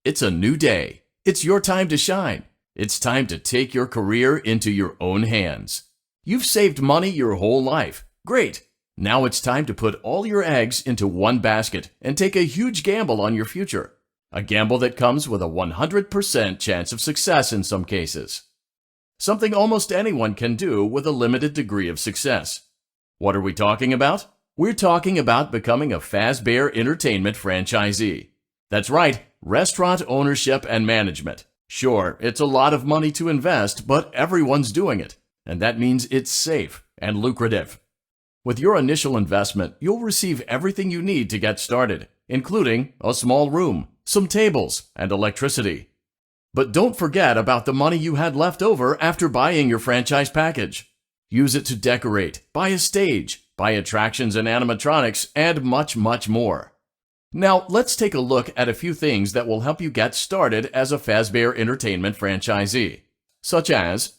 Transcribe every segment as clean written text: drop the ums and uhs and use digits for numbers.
It's a new day. It's your time to shine. It's time to take your career into your own hands. You've saved money your whole life. Great. Now it's time to put all your eggs into one basket and take a huge gamble on your future. A gamble that comes with a 100% chance of success in some cases. Something almost anyone can do with a limited degree of success. What are we talking about? We're talking about becoming a Fazbear Entertainment franchisee. That's right, restaurant ownership and management. Sure, it's a lot of money to invest, but everyone's doing it, and that means it's safe and lucrative. With your initial investment, you'll receive everything you need to get started, including a small room, some tables, and electricity. But don't forget about the money you had left over after buying your franchise package. Use it to decorate, buy a stage, buy attractions and animatronics, and much, much more. Now, let's take a look at a few things that will help you get started as a Fazbear Entertainment franchisee, such as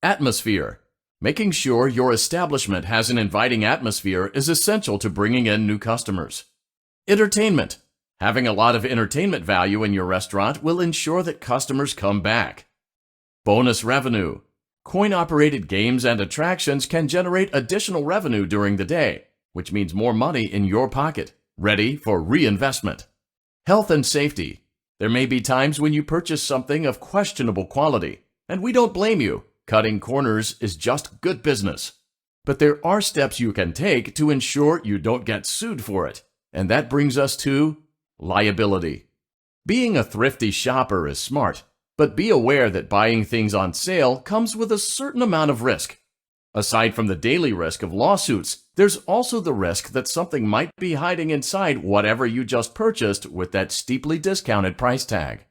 atmosphere. Making sure your establishment has an inviting atmosphere is essential to bringing in new customers. Entertainment. Having a lot of entertainment value in your restaurant will ensure that customers come back. Bonus revenue. Coin-operated games and attractions can generate additional revenue during the day, which means more money in your pocket, ready for reinvestment. Health and safety. There may be times when you purchase something of questionable quality, and we don't blame you. Cutting corners is just good business. But there are steps you can take to ensure you don't get sued for it, and that brings us to liability. Being a thrifty shopper is smart, but be aware that buying things on sale comes with a certain amount of risk. Aside from the daily risk of lawsuits, there's also the risk that something might be hiding inside whatever you just purchased with that steeply discounted price tag.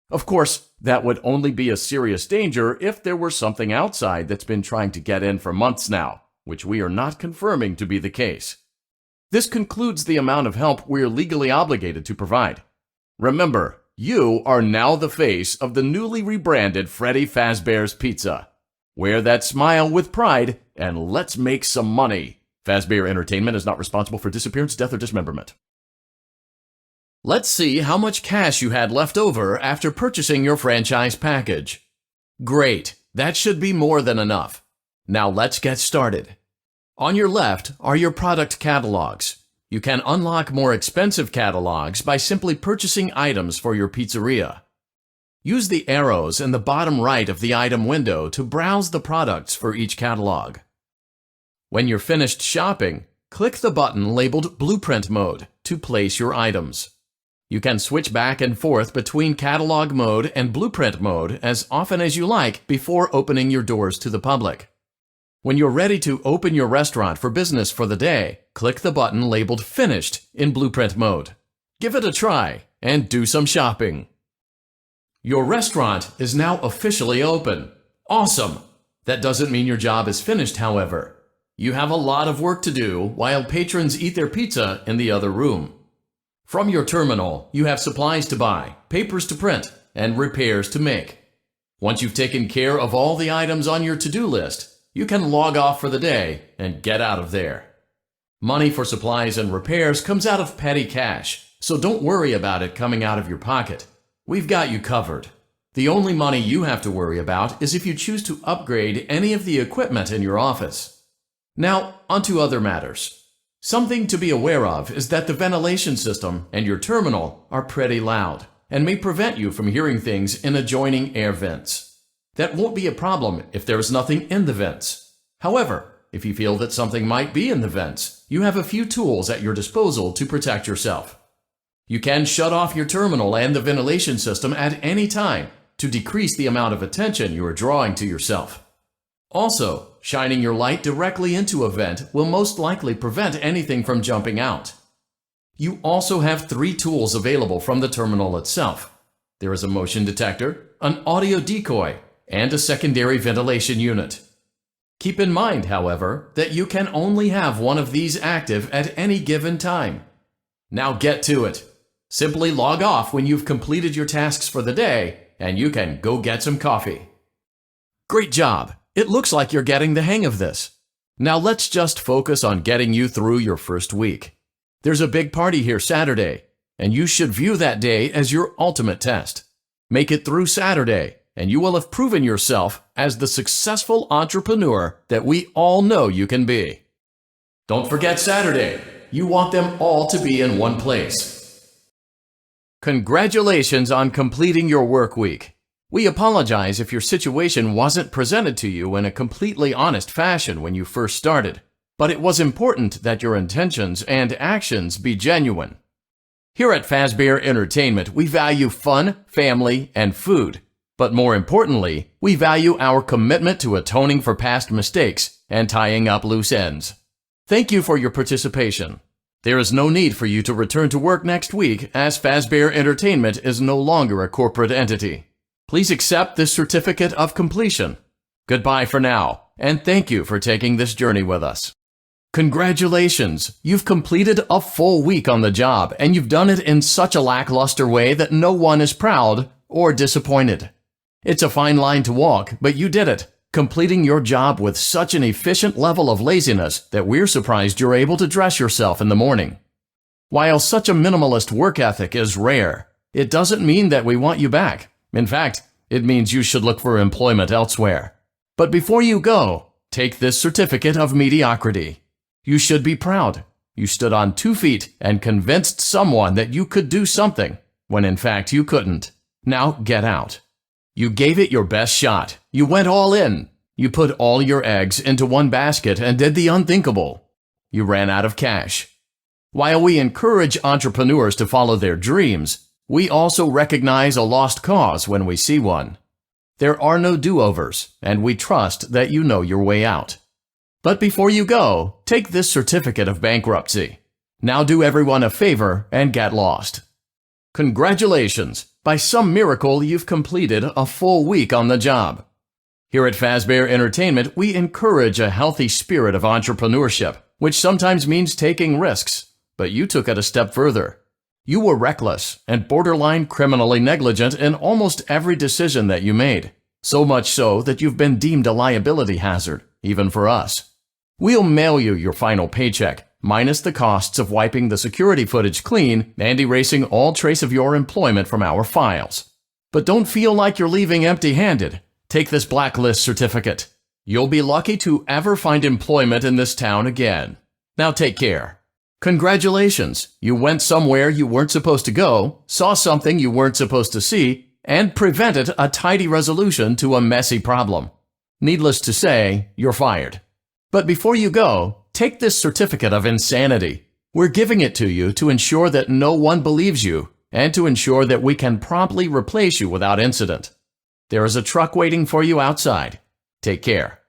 Of course, that would only be a serious danger if there were something outside that's been trying to get in for months now, which we are not confirming to be the case. This concludes the amount of help we're legally obligated to provide. Remember, you are now the face of the newly rebranded Freddy Fazbear's Pizza. Wear that smile with pride, and let's make some money. Fazbear Entertainment is not responsible for disappearance, death, or dismemberment. Let's see how much cash you had left over after purchasing your franchise package. Great, that should be more than enough. Now let's get started. On your left are your product catalogs. You can unlock more expensive catalogs by simply purchasing items for your pizzeria. Use the arrows in the bottom right of the item window to browse the products for each catalog. When you're finished shopping, click the button labeled Blueprint Mode to place your items. You can switch back and forth between Catalog Mode and Blueprint Mode as often as you like before opening your doors to the public. When you're ready to open your restaurant for business for the day, click the button labeled Finished in Blueprint Mode. Give it a try and do some shopping. Your restaurant is now officially open. Awesome! That doesn't mean your job is finished, however. You have a lot of work to do while patrons eat their pizza in the other room. From your terminal, you have supplies to buy, papers to print, and repairs to make. Once you've taken care of all the items on your to-do list, you can log off for the day and get out of there. Money for supplies and repairs comes out of petty cash, so don't worry about it coming out of your pocket. We've got you covered. The only money you have to worry about is if you choose to upgrade any of the equipment in your office. Now, onto other matters. Something to be aware of is that the ventilation system and your terminal are pretty loud and may prevent you from hearing things in adjoining air vents. That won't be a problem if there is nothing in the vents. However, if you feel that something might be in the vents, you have a few tools at your disposal to protect yourself. You can shut off your terminal and the ventilation system at any time to decrease the amount of attention you are drawing to yourself. Also, shining your light directly into a vent will most likely prevent anything from jumping out. You also have 3 tools available from the terminal itself. There is a motion detector, an audio decoy, and a secondary ventilation unit. Keep in mind, however, that you can only have one of these active at any given time. Now get to it. Simply log off when you've completed your tasks for the day, and you can go get some coffee. Great job! It looks like you're getting the hang of this. Now let's just focus on getting you through your first week. There's a big party here Saturday. and you should view that day as your ultimate test. Make it through Saturday, and you will have proven yourself as the successful entrepreneur that we all know you can be. Don't forget Saturday. You want them all to be in one place. Congratulations on completing your work week. We apologize if your situation wasn't presented to you in a completely honest fashion when you first started, but it was important that your intentions and actions be genuine. Here at Fazbear Entertainment, we value fun, family, and food. But more importantly, we value our commitment to atoning for past mistakes and tying up loose ends. Thank you for your participation. There is no need for you to return to work next week as Fazbear Entertainment is no longer a corporate entity. Please accept this certificate of completion. Goodbye for now, and thank you for taking this journey with us. Congratulations! You've completed a full week on the job, and you've done it in such a lackluster way that no one is proud or disappointed. It's a fine line to walk, but you did it, completing your job with such an efficient level of laziness that we're surprised you're able to dress yourself in the morning. While such a minimalist work ethic is rare, it doesn't mean that we want you back. In fact, it means you should look for employment elsewhere. But before you go, take this certificate of mediocrity. You should be proud. You stood on 2 feet and convinced someone that you could do something, when in fact you couldn't. Now get out. You gave it your best shot. You went all in. You put all your eggs into one basket and did the unthinkable. You ran out of cash. While we encourage entrepreneurs to follow their dreams, we also recognize a lost cause when we see one. There are no do-overs, and we trust that you know your way out. But before you go, take this certificate of bankruptcy. Now do everyone a favor and get lost. Congratulations! By some miracle, you've completed a full week on the job. Here at Fazbear Entertainment, we encourage a healthy spirit of entrepreneurship, which sometimes means taking risks, but you took it a step further. You were reckless and borderline criminally negligent in almost every decision that you made, so much so that you've been deemed a liability hazard, even for us. We'll mail you your final paycheck, minus the costs of wiping the security footage clean and erasing all trace of your employment from our files. But don't feel like you're leaving empty-handed. Take this blacklist certificate. You'll be lucky to ever find employment in this town again. Now take care. Congratulations! You went somewhere you weren't supposed to go, saw something you weren't supposed to see, and prevented a tidy resolution to a messy problem. Needless to say, you're fired. But before you go, take this certificate of insanity. We're giving it to you to ensure that no one believes you and to ensure that we can promptly replace you without incident. There is a truck waiting for you outside. Take care.